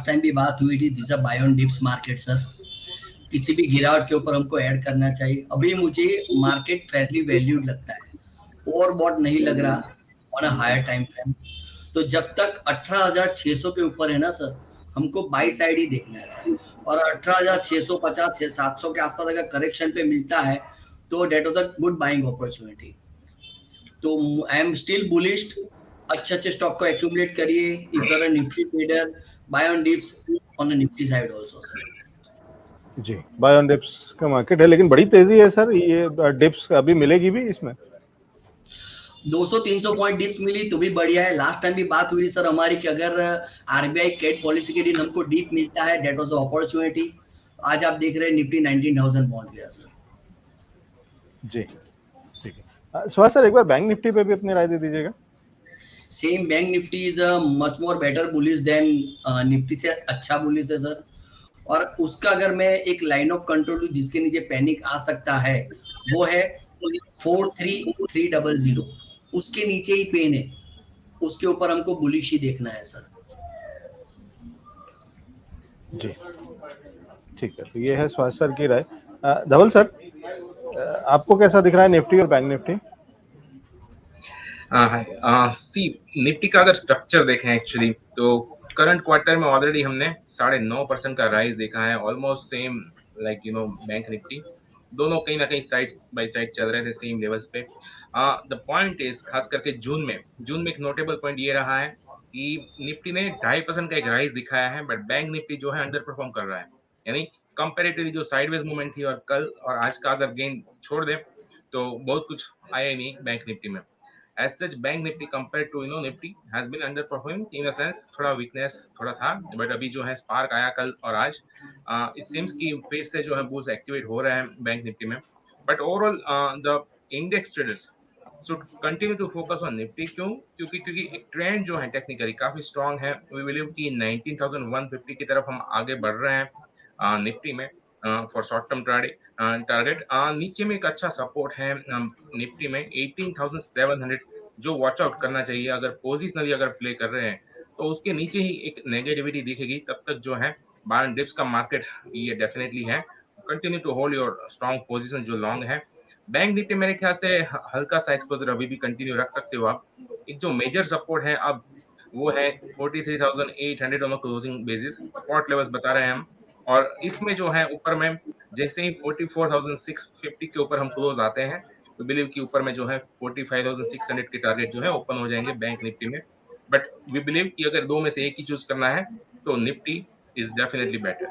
Last time भी बात हुई थी, this by on dips market sir, किसी भी गिरावट के ऊपर हमको ऐड करना चाहिए। अभी मुझे मार्केट फेयरली वैल्यूड लगता है, ओवरबॉट नहीं लग रहा on a higher time frame. तो जब तक 18,600 के ऊपर है ना सर, हमको बाई साइड ही देखना है सर। और 18,650 700 के आसपास अगर करेक्शन पे मिलता है तो that was a good buying opportunity. तो आई एम स्टिल बुलिश, अच्छे स्टॉक को एक्यूमुलेट करिए। If you are a Nifty trader, buy on dips on a Nifty side also sir. जी, बाय ऑन डिप्स का मार्केट है, लेकिन बड़ी तेजी है सर, ये डिप्स अभी मिलेगी भी इसमें? 200-300 पॉइंट डिप्स मिली तो भी बढ़िया है। लास्ट टाइम भी बात हुई सर हमारी कि अगर आरबीआई कैट पॉलिसी के दिन हमको डीप मिलता है, डेट वाज अपॉर्चुनिटी। आज आप देख रहे हैं निफ्टी 19,000 पहुंच गया सर। जी ठीक है। सुहास सर, एक बार बैंक निफ्टी पे भी अपनी राय दे दीजिएगा। Same Bank Nifty is much more better bullish than Nifty से अच्छा बुलिश है सर। और उसका अगर मैं एक लाइन ऑफ कंट्रोल जिसके नीचे पैनिक आ सकता है वो है 43,300, उसके नीचे ही पेन है, उसके ऊपर हमको बुलिश ही देखना है सर। जी ठीक है, तो ये है सुहास सर की राय। धवल सर, आपको कैसा दिख रहा है निफ्टी और बैंक निफ्टी? सी निफ्टी का अगर स्ट्रक्चर देखें एक्चुअली तो करंट क्वार्टर में ऑलरेडी हमने 9.5% का राइज देखा है, almost same like bank Nifty. दोनों कहीं ना कहीं साइड बाय साइड चल रहे थे सेम लेवल्स पे। द पॉइंट इज खास करके जून में एक नोटेबल पॉइंट ये रहा है कि निफ्टी ने 2.5% का एक राइज दिखाया है, बट बैंक निफ्टी जो है अंडर परफॉर्म कर रहा है। यानी कंपेरेटिवली जो साइडवेज मूवमेंट थी और कल और आज का अगर गेन छोड़ दे तो बहुत कुछ आया ही नहीं बैंक निफ्टी में। As such, Bank Nifty compared to Nifty has been underperforming in a sense, थोड़ा weakness थोड़ा था, बट अभी जो है स्पार्क आया कल और आज। इट सीम्स कि फिर से जो है बूस्ट एक्टिवेट हो रहा है बैंक निफ्टी में। But overall the index traders should continue to focus on Nifty. क्योंकि एक ट्रेंड जो है टेक्निकली काफी स्ट्रांग है। वी बिलीव कि 19,150 की तरफ हम आगे बढ़ रहे हैं निफ्टी में फॉर शॉर्ट टर्म टारगेट। नीचे में एक अच्छा सपोर्ट है निफ्टी में 18,700 जो वॉच आउट करना चाहिए। अगर पोजिशनली अगर प्ले कर रहे हैं तो उसके नीचे ही एक नेगेटिविटी दिखेगी, तब तक जो है बाय डिप्स का मार्केट ये डेफिनेटली है। Continue to hold your strong position जो लॉन्ग है। बैंक निफ्टी मेरे ख्याल से हल्का सा एक्सपोजर अभी भी कंटिन्यू रख सकते हो आप। एक जो मेजर सपोर्ट है अब वो है 43,800 on closing basis, spot levels बता रहे हैं हम। और इसमें जो है ऊपर में जैसे ही 44,650 के ऊपर हम क्लोज आते हैं तो बिलीव कि ऊपर में जो है 45,600 के टारगेट जो है ओपन हो जाएंगे बैंक निफ्टी में। बट वी बिलीव कि अगर दो में से एक ही चूज करना है तो निफ्टी इज डेफिनेटली बेटर।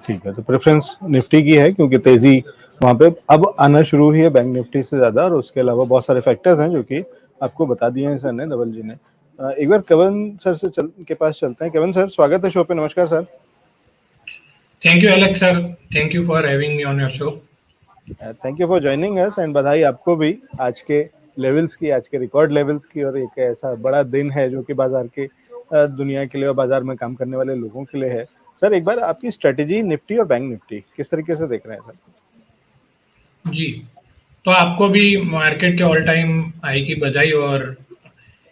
ठीक है, तो प्रेफरेंस निफ्टी की है क्योंकि तेजी वहां पे अब आना शुरू हुई है बैंक निफ्टी से ज्यादा, और उसके अलावा बहुत सारे फैक्टर्स हैं जो कि आपको बता दिए हैं सर ने, धवल जी ने। एक बार कवन सर से के पास चलते हैं। कवन सर, स्वागत है शो पे। नमस्कार sir. Thank you Alex sir, thank you for having me on your show. Thank you for joining us, and बधाई आपको भी आज के लेवल्स की, आज के रिकॉर्ड लेवल्स की। और एक ऐसा बड़ा दिन है जो कि बाजार के दुनिया के लिए और बाजार में काम करने वाले लोगों के लिए है। सर, एक बार आपकी स्ट्रेटेजी निफ्टी और बैंक निफ्टी किस तरीके से देख रहे हैं सर? जी, तो आपको भी मार्केट के ऑल टाइम हाई की बधाई, और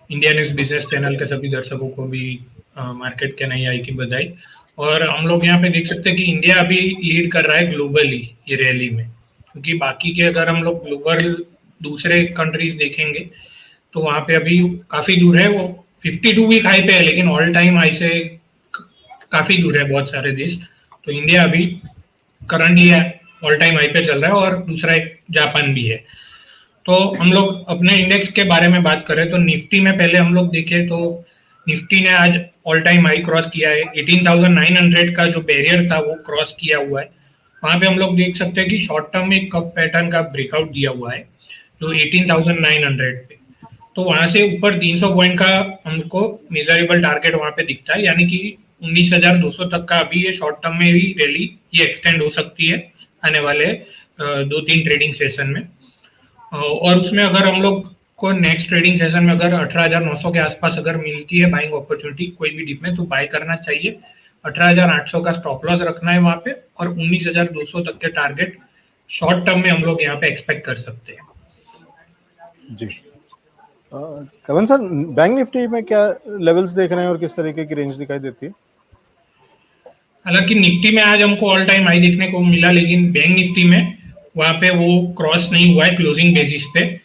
इंडिया न्यूज बिजनेस चैनल के सभी दर्शकों को भी मार्केट के नई हाई की बधाई। और हम लोग यहाँ पे देख सकते हैं कि इंडिया अभी लीड कर रहा है ग्लोबली ये रैली में, क्योंकि बाकी के अगर हम लोग ग्लोबल दूसरे कंट्रीज देखेंगे तो वहाँ पे अभी काफी दूर है। वो 52 वीक हाई पे है, लेकिन ऑल टाइम हाई से काफी दूर है बहुत सारे देश। तो इंडिया अभी करंटली ऑल टाइम हाई पे चल रहा है, और दूसरा एक जापान भी है। तो हम लोग अपने इंडेक्स के बारे में बात करें तो निफ्टी में पहले हम लोग देखें तो निफ्टी ने आज ऑल टाइम हाई क्रॉस किया है। 18,900 का जो बैरियर था वो क्रॉस किया हुआ है। वहां पे हम लोग देख सकते हैं कि शॉर्ट टर्म में कप पैटर्न का ब्रेकआउट दिया हुआ है जो 18,900 पे। तो वहां से ऊपर 300 पॉइंट का हमको मेजरेबल टारगेट वहां पे दिखता है, यानी कि 19,200 तक का अभी ये शॉर्ट टर्म में भी रैली ये एक्सटेंड हो सकती है आने वाले 2-3 ट्रेडिंग सेशन में। और उसमें अगर हम लोग को नेक्स्ट ट्रेडिंग सेशन में अगर 18,900 के आसपास अगर मिलती है बाइंग अपॉर्चुनिटी कोई भी डिप में, तो बाय करना चाहिए। 18,800 का स्टॉप लॉस रखना है वहां पे, और 19,200 तक के टारगेट शॉर्ट टर्म में हम लोग यहाँ पे एक्सपेक्ट कर सकते हैं। जी, कवन सर, बैंक निफ्टी में क्या लेवल्स देख रहे हैं और किस तरीके की रेंज दिखाई देती है? हालांकि निफ्टी में आज हमको ऑल टाइम हाई देखने को मिला, लेकिन बैंक निफ्टी में वहां पे वो क्रॉस नहीं हुआ है क्लोजिंग बेसिस पे।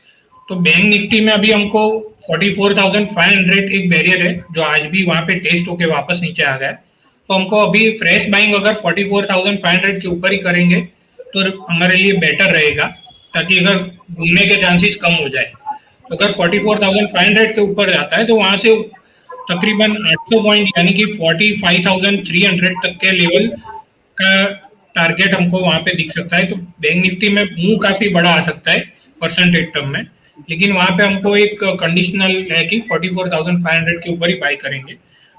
तो बैंक निफ्टी में अभी हमको 44,500 एक बैरियर है जो आज भी वहां पे टेस्ट होके वापस नीचे आ गया है। तो हमको अभी फ्रेश बाइंग अगर 44,500 के ऊपर ही करेंगे तो हमारे लिए बेटर रहेगा, ताकि अगर घूमने के चांसेस कम हो जाए। तो अगर 44,500 के ऊपर जाता है तो वहां से तकरीबन 800 पॉइंट यानी कि 45,300 तक के लेवल का टारगेट हमको वहां पे दिख सकता है। तो बैंक निफ्टी में मूव काफी बड़ा आ सकता है परसेंटेज टर्म में, लेकिन वहां पे हमको एक कंडीशनल है कि 44,500 के ऊपर ही बाय करेंगे।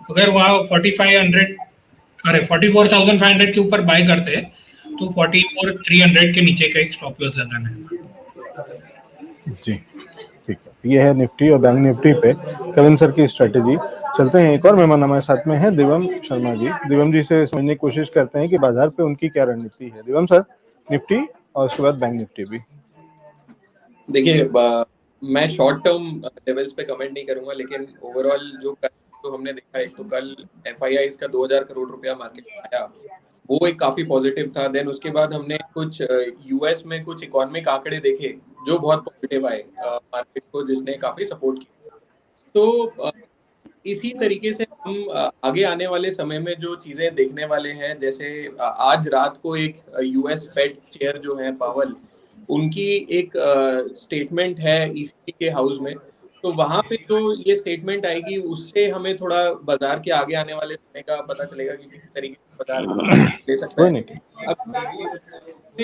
अगर वहाँ 44,500 के ऊपर बाय करते हैं तो 44,300 के नीचे का एक स्टॉप लॉस लगाना है। जी ठीक है, ये है निफ्टी और बैंक निफ्टी पे कविन सर की स्ट्रेटेजी। चलते हैं, एक और मेहमान हमारे साथ में है दिवम शर्मा जी। दिवम जी से समझने की कोशिश करते हैं कि बाजार पे उनकी क्या रणनीति है। दिवम सर, निफ्टी और उसके बाद बैंक निफ्टी भी। देखिए, मैं शॉर्ट टर्म लेवल्स पे कमेंट नहीं करूंगा, लेकिन ओवरऑल जो तो हमने देखा, एक तो कल FIIs का 2000 करोड़ रुपया मार्केट में आया, वो एक काफी पॉजिटिव था। देन उसके बाद हमने कुछ US में कुछ इकोनॉमिक आंकड़े देखे जो बहुत पॉजिटिव आए मार्केट को, जिसने काफी सपोर्ट किया। तो इसी तरीके से हम आगे आने वाले समय में जो चीजें देखने वाले हैं, जैसे आज रात को एक US फेड चेयर जो है पावेल, उनकी एक स्टेटमेंट है ECB के हाउस में। तो वहां पे जो ये स्टेटमेंट आएगी उससे हमें थोड़ा बाजार के आगे आने वाले समय का पता चलेगा कि किस तरीके से बाजार ले सकता है।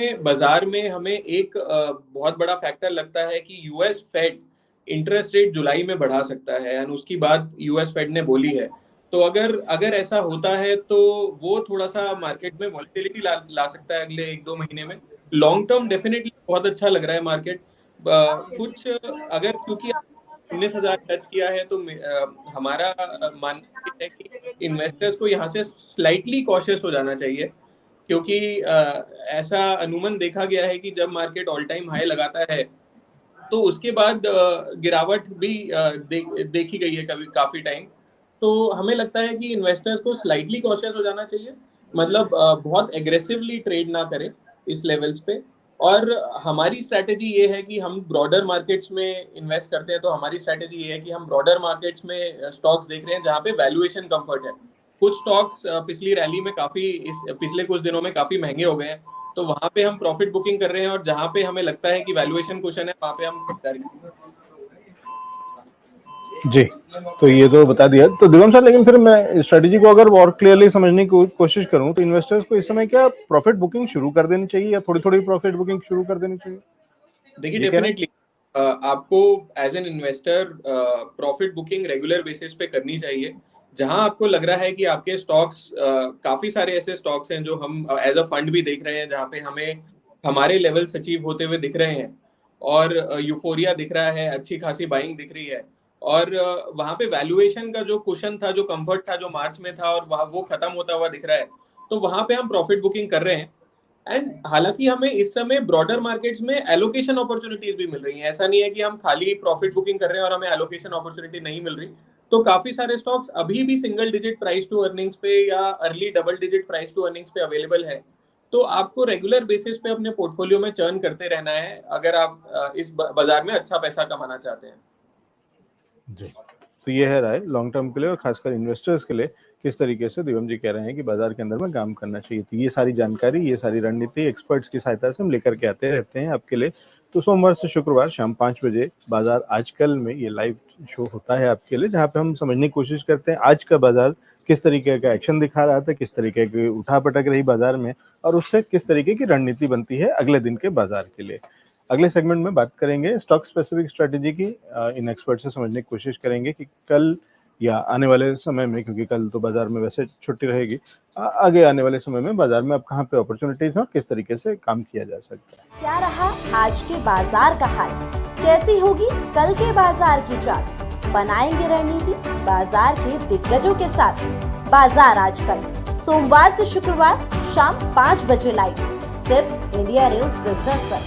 अब बाजार में हमें एक बहुत बड़ा फैक्टर लगता है कि US फेड इंटरेस्ट रेट जुलाई में बढ़ा सकता है, और उसकी बात US फेड ने बोली है। तो अगर ऐसा होता है तो वो थोड़ा सा मार्केट में वॉलेटिलिटी ला सकता है अगले 1-2 महीने में। लॉन्ग टर्म डेफिनेटली बहुत अच्छा लग रहा है मार्केट। कुछ अगर क्योंकि 19,000 टच किया है तो हमारा मानना है कि इन्वेस्टर्स को यहाँ से स्लाइटली कॉशियस हो जाना चाहिए, क्योंकि ऐसा अनुमान देखा गया है कि जब मार्केट ऑल टाइम हाई लगाता है तो उसके बाद गिरावट भी देखी गई है काफी टाइम। तो हमें लगता है कि इन्वेस्टर्स को स्लाइटली कॉशियस हो जाना चाहिए, मतलब बहुत एग्रेसिवली ट्रेड ना करें इस लेवल्स पे। और हमारी स्ट्रैटेजी ये है कि हम ब्रॉडर मार्केट्स में इन्वेस्ट करते हैं। तो हमारी स्ट्रैटेजी ये है कि हम ब्रॉडर मार्केट्स में स्टॉक्स देख रहे हैं जहाँ पे वैल्यूएशन कंफर्ट है। कुछ स्टॉक्स पिछली रैली में पिछले कुछ दिनों में काफी महंगे हो गए हैं, तो वहां पे हम प्रॉफिट बुकिंग कर रहे हैं, और जहां पे हमें लगता है कि वैल्यूएशन क्वेश्चन है वहां पे हम खरीदारी। जी, तो ये तो बता दिया। तो दिवम सर, लेकिन फिर मैं स्ट्रेटेजी को अगर और क्लियरली समझने की कोशिश करूं तो इन्वेस्टर्स को इस समय क्या प्रॉफिट बुकिंग शुरू कर देनी चाहिए या थोड़ी थोड़ी प्रॉफिट बुकिंग शुरू कर देनी चाहिए? देखिए, डेफिनेटली आपको as an investor profit booking regular basis पे करनी चाहिए। जहां आपको लग रहा है कि आपके स्टॉक्स, काफी सारे ऐसे स्टॉक्स हैं जो हम एज अ फंड भी देख रहे हैं, जहां पे हमें हमारे लेवल्स अचीव होते हुए दिख रहे हैं, और यूफोरिया दिख रहा है, अच्छी खासी बाइंग दिख रही है, और वहां पे वैल्यूएशन का जो क्वेश्चन था, जो कंफर्ट था, जो मार्च में था, और वो खत्म होता हुआ दिख रहा है, तो वहां पे हम प्रॉफिट बुकिंग कर रहे हैं। एंड हालांकि हमें इस समय ब्रॉडर मार्केट्स में एलोकेशन अपॉर्चुनिटीज भी मिल रही हैं। ऐसा नहीं है कि हम खाली प्रॉफिट बुकिंग कर रहे हैं और हमें एलोकेशन अपॉर्चुनिटी नहीं मिल रही। तो काफी सारे स्टॉक्स अभी भी single digit price to earnings पे या early double digit price to earnings पे अवेलेबल है। तो आपको रेगुलर बेसिस पे अपने पोर्टफोलियो में चर्न करते रहना है अगर आप इस बाजार में अच्छा पैसा कमाना चाहते हैं। जी, तो ये है राय लॉन्ग टर्म के लिए और खासकर इन्वेस्टर्स के लिए किस तरीके से दिवम जी कह रहे हैं कि बाजार के अंदर में काम करना चाहिए। तो ये सारी जानकारी, ये सारी रणनीति एक्सपर्ट्स की सहायता से हम लेकर के आते रहते हैं आपके लिए। तो सोमवार से शुक्रवार शाम 5 बजे बाजार आजकल में ये लाइव शो होता है आपके लिए, जहाँ पे हम समझने की कोशिश करते हैं आज का बाजार किस तरीके का एक्शन दिखा रहा था, किस तरीके की उठा पटक रही बाजार में, और उससे किस तरीके की रणनीति बनती है अगले दिन के बाजार के लिए। अगले सेगमेंट में बात करेंगे स्टॉक स्पेसिफिक स्ट्रेटेजी की। इन एक्सपर्ट से समझने की कोशिश करेंगे कि कल या आने वाले समय में, क्योंकि कल तो बाजार में वैसे छुट्टी रहेगी, आगे आने वाले समय में बाजार में अब कहाँ पे अपॉर्चुनिटीज हैं, किस तरीके से काम किया जा सकता है। क्या रहा आज के बाजार का हाल, कैसी होगी कल के बाजार की चाल, बनाएंगे रणनीति बाजार के दिग्गजों के साथ। बाजार आजकल सोमवार से शुक्रवार शाम 5 बजे लाइव, सिर्फ इंडिया न्यूज बिजनेस पर।